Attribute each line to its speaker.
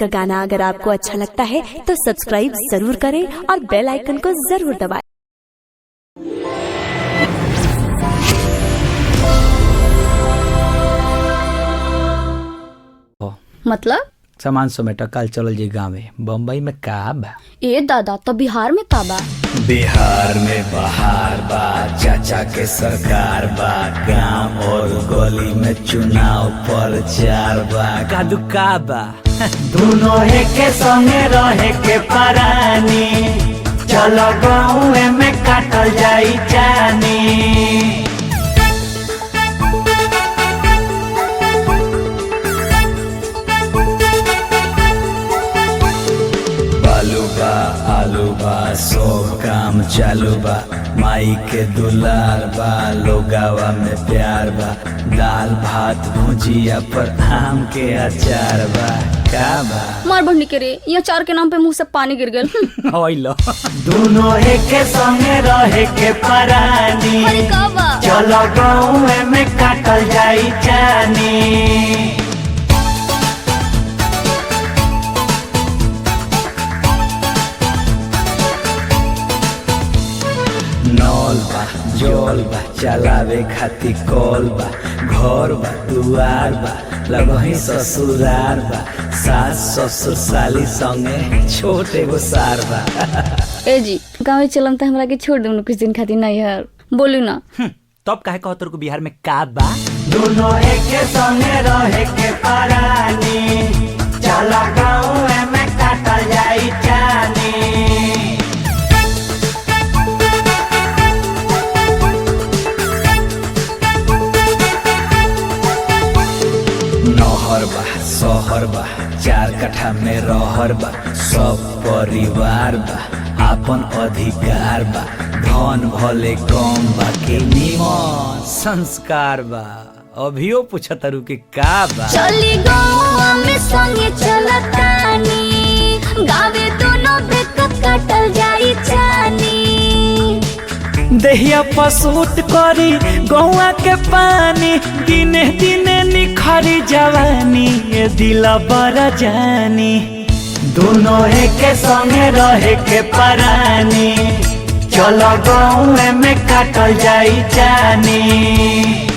Speaker 1: का गाना अगर आपको अच्छा लगता है तो सब्सक्राइब जरूर करें और बेल आइकन को जरूर दबाएं।
Speaker 2: मतलब
Speaker 3: सामान समेटा कल चलो जी गाँव बम्बई में का बा?
Speaker 2: ए दादा तो बिहार में का बा?
Speaker 3: बिहार में बहार बा, चाचा के सरकार बा, गांव और गली में चुनाव प्रचार बा। कादू का बा? दोनों के संगे रहे के परानी, चलो गाँव में काटल जाई जानी। आलू बा सब काम चालू बा, माई के दुलार बा, लोगावा में प्यार बा, दाल भात भुजिया पर आम के अचार बा। का बा?
Speaker 2: मार बढ़नी के रे, ये अचार के नाम पे मुंह से पानी गिर गया।
Speaker 3: ओइलो दोनों के संगे रहे के परानी,
Speaker 2: अरे का बा?
Speaker 3: चलो गाँव में काटल जाई जानी। नौल बा जोल बा, चलावे खातिर कॉल बा, घर बा दुआर बा, लगही ससुरार बा, सास ससुर साली संगे छोटे गो सार बा।
Speaker 2: ए जी गाँव चलम तो हमरा के छोड़ दे कुछ दिन खातिर नहीं यार, बोलू ना।
Speaker 3: तब काहे कहत को बिहार में का बा? दोनों के संगे रहे के परानी, चला गाँव में काटल जाई जानी। नहर बा शहर बा, 4 कट्ठा में रहर बा, सब परिवार बा, आपन अधिकार बा, धन भले कम बा के निमन संस्कार बा। अभियो पूछतरू के का बा?
Speaker 2: चली गाँव में संगे चलतानी, गावे दोनों बेकत काटल जाई जानी।
Speaker 3: देहिया पसूट करी गौआ के पानी, दिने दिने निखरी जवानी, ये दिला बड़ा जानी। दोनों के संगे रहे के परानी, चलो गाँव में काटल जाई जानी।